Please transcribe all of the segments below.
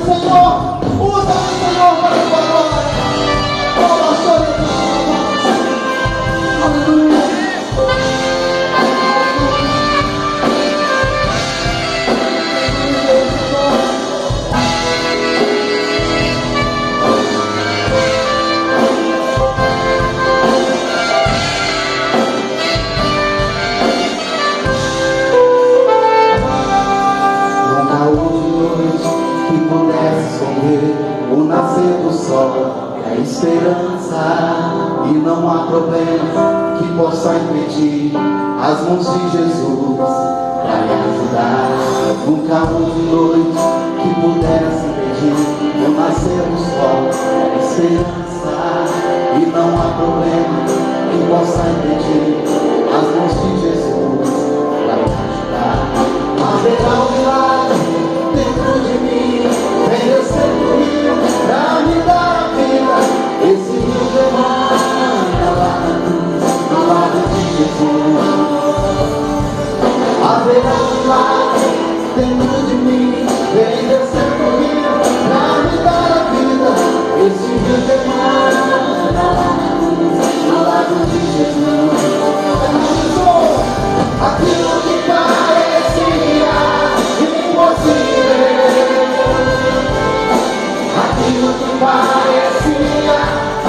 Senhor, usa-me, Senhor, para a tua glória. Oh, pastor, aleluia. O nascer do sol é esperança, e não há problema que possa impedir as mãos de Jesus para lhe ajudar. Nunca houve noite que pudesse impedir o nascer do sol é esperança, e não há problema que possa impedir as mãos de Jesus para lhe ajudar. Haverá um milagre dentro de mim, vem descendo o rio pra me dar a vida. Esse rio demanda lá na cruz, do lado de Jesus. Haverá um milagre dentro de mim, vem descendo o rio pra me dar a vida. Esse rio demanda lá na cruz, do lado de Jesus. Aquilo que parecia impossível, aquilo que parecia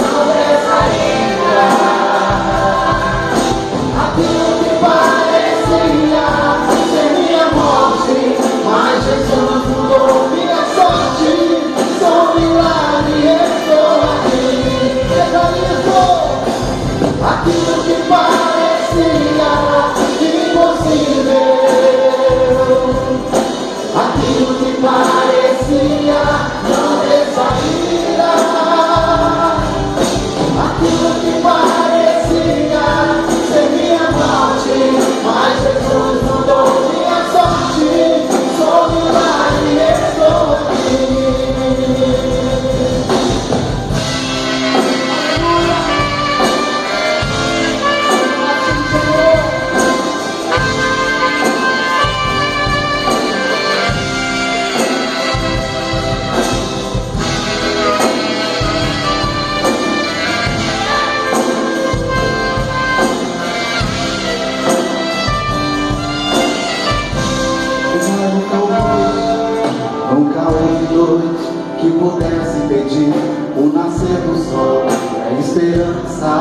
não ter saída, aquilo que parecia ser minha morte, mas Jesus mudou minha sorte. Sou um milagre, estou aqui. Aquilo que parecia impossível, aquilo que parecia não ter saída, aquilo que parecia ser minha morte, mas Jesus mudou minha sorte. Sou milagre, estou aqui. Nunca houve noite que pudesse impedir o nascer do sol, é esperança,